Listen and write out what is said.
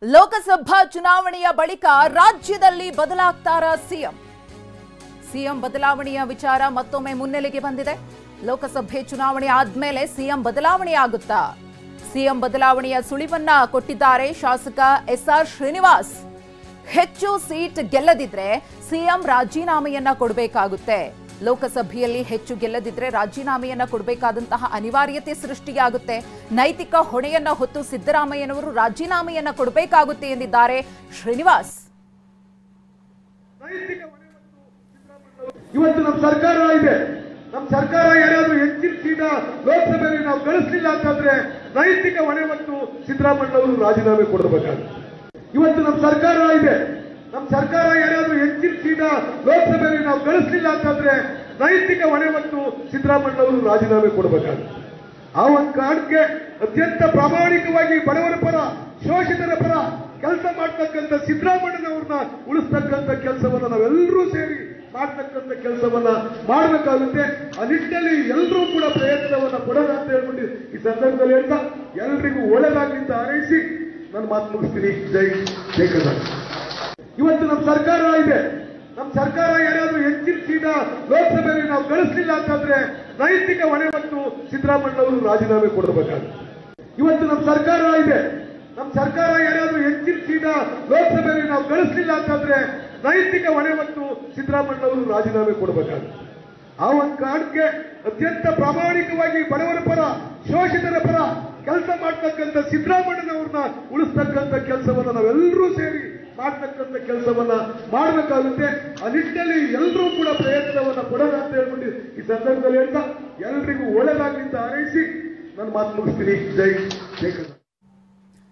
ಲೋಕಸಭಾ ಚುನಾವಣೆಯ ಬಳಿಕ ರಾಜ್ಯದಲ್ಲಿ ಬದಲಾಗ್ತಾರ ಸಿಎಂ ಬದಲಾವಣೆಯ ವಿಚಾರ ಮತ್ತೊಮ್ಮೆ ಮುನ್ನೆಲೆಗೆ ಬಂದಿದೆ. ಲೋಕಸಭೆ ಚುನಾವಣೆ ಆದ್ಮೇಲೆ ಸಿಎಂ ಬದಲಾವಣೆಯಾಗುತ್ತಾ? ಸಿಎಂ ಬದಲಾವಣೆಯ ಸುಳಿವನ್ನ ಕೊಟ್ಟಿದ್ದಾರೆ ಶಾಸಕ ಎಸ್ಆರ್ ಶ್ರೀನಿವಾಸ್. ಹೆಚ್ಚು ಸೀಟ್ ಗೆಲ್ಲದಿದ್ರೆ ಸಿಎಂ ರಾಜೀನಾಮೆಯನ್ನ ಕೊಡಬೇಕಾಗುತ್ತೆ. ಲೋಕಸಭೆಯಲ್ಲಿ ಹೆಚ್ಚು ಗೆಲ್ಲದಿದ್ರೆ ರಾಜೀನಾಮೆಯನ್ನ ಕೊಡಬೇಕಾದಂತಹ ಅನಿವಾರ್ಯತೆ ಸೃಷ್ಟಿಯಾಗುತ್ತೆ. ನೈತಿಕ ಹೊಣೆಯನ್ನ ಹೊತ್ತು ಸಿದ್ದರಾಮಯ್ಯನವರು ರಾಜೀನಾಮೆಯನ್ನ ಕೊಡಬೇಕಾಗುತ್ತೆ ಎಂದಿದ್ದಾರೆ ಶ್ರೀನಿವಾಸ್. ಇವತ್ತು ನಮ್ಮ ಸರ್ಕಾರ ಇದೆ. ನಮ್ಮ ಸರ್ಕಾರ ಏನಾದರೂ ಹೆಚ್ಚಿನ ಸೀಟ ಲೋಕಸಭೆಯಲ್ಲಿ ನಾವು ಗಳಿಸಲಿಲ್ಲ ಅಂತಂದ್ರೆ ನೈತಿಕ ಹೊಣೆ ಹೊತ್ತು ಸಿದ್ದರಾಮಯ್ಯನವರು ರಾಜೀನಾಮೆ ಕೊಡಬೇಕಾಗುತ್ತೆ. ಇವತ್ತು ನಮ್ಮ ಸರ್ಕಾರ ಇದೆ. ನಮ್ಮ ಸರ್ಕಾರ ಏನಾದರೂ ಹೆಚ್ಚಿನ ಸೀಟ ಲೋಕಸಭೆಯಲ್ಲಿ ನಾವು ಗಳಿಸಲಿಲ್ಲ ಅಂತಂದ್ರೆ ನೈತಿಕ ಹೊಣೆ ಹೊತ್ತು ಸಿದ್ದರಾಮಯ್ಯನವರು ರಾಜೀನಾಮೆ ಕೊಡಬೇಕಾಗುತ್ತೆ. ಆ ಒಂದು ಕಾರಣಕ್ಕೆ ಅತ್ಯಂತ ಪ್ರಾಮಾಣಿಕವಾಗಿ ಬಡವರ ಪರ, ಶೋಷಿತರ ಪರ ಕೆಲಸ ಮಾಡ್ತಕ್ಕಂಥ ಸಿದ್ದರಾಮಯ್ಯನವ್ರನ್ನ ಉಳಿಸ್ತಕ್ಕಂಥ ಕೆಲಸವನ್ನ ನಾವೆಲ್ಲರೂ ಸೇರಿ ಮಾಡ್ತಕ್ಕಂಥ ಕೆಲಸವನ್ನ ಮಾಡಬೇಕಾಗುತ್ತೆ. ಆ ನಿಟ್ಟಿನಲ್ಲಿ ಎಲ್ಲರೂ ಕೂಡ ಪ್ರಯತ್ನವನ್ನ ಕೊಡೋಣ ಅಂತ ಹೇಳ್ಬಿಟ್ಟು ಈ ಸಂದರ್ಭದಲ್ಲಿ ಹೇಳ್ತಾ ಎಲ್ರಿಗೂ ಒಳ್ಳೆದಾಗಿಂತ ಹಾರೈಸಿ ನಾನು ಮಾತು ಮುಗಿಸ್ತೀನಿ. ಜೈ ಕರ್ನಾಟಕ. ಇವತ್ತು ನಮ್ಮ ಸರ್ಕಾರ ಇದೆ. ನಮ್ಮ ಸರ್ಕಾರ ಏನಾದರೂ ಹೆಚ್ಚಿನ ಸೀಟ ಲೋಕಸಭೆಯಲ್ಲಿ ನಾವು ಗಳಿಸಲಿಲ್ಲ ಅಂತಂದ್ರೆ ನೈತಿಕ ಹೊಣೆ ಹೊತ್ತು ಸಿದ್ದರಾಮಯ್ಯನವರು ರಾಜೀನಾಮೆ ಕೊಡಬೇಕಾಗುತ್ತೆ. ಇವತ್ತು ನಮ್ಮ ಸರ್ಕಾರ ಇದೆ. ನಮ್ಮ ಸರ್ಕಾರ ಏನಾದರೂ ಹೆಚ್ಚಿನ ಸೀಟ ಲೋಕಸಭೆಯಲ್ಲಿ ನಾವು ಗಳಿಸಲಿಲ್ಲ ಅಂತಂದ್ರೆ ನೈತಿಕ ಹೊಣೆ ಹೊತ್ತು ಸಿದ್ದರಾಮಯ್ಯನವರು ರಾಜೀನಾಮೆ ಕೊಡಬೇಕಾಗುತ್ತೆ. ಆ ಒಂದು ಕಾರಣಕ್ಕೆ ಅತ್ಯಂತ ಪ್ರಾಮಾಣಿಕವಾಗಿ ಬಡವರ ಪರ, ಶೋಷಿತರ ಪರ ಕೆಲಸ ಮಾಡ್ತಕ್ಕಂಥ ಸಿದ್ದರಾಮಯ್ಯನವ್ರನ್ನ ಉಳಿಸ್ತಕ್ಕಂಥ ಕೆಲಸವನ್ನ ನಾವೆಲ್ಲರೂ ಸೇರಿ ಮಾಡ್ತಕ್ಕಂಥ ಕೆಲಸವನ್ನ ಮಾಡಬೇಕಾಗುತ್ತೆ. ಆ ನಿಟ್ಟಿನಲ್ಲಿ ಎಲ್ಲರೂ ಕೂಡ ಪ್ರಯತ್ನವನ್ನ ಕೊಡೋಣ ಅಂತ ಹೇಳ್ಬಿಟ್ಟು ಈ ಸಂದರ್ಭದಲ್ಲಿ ಹೇಳ್ತಾ ಎಲ್ರಿಗೂ ಒಳ್ಳೆದಾಗಿಂತ ಹಾರೈಸಿ ನಾನು ಮಾತು ಮುಗಿಸ್ತೀನಿ. ಜೈ ಕರ್ನಾಟಕ.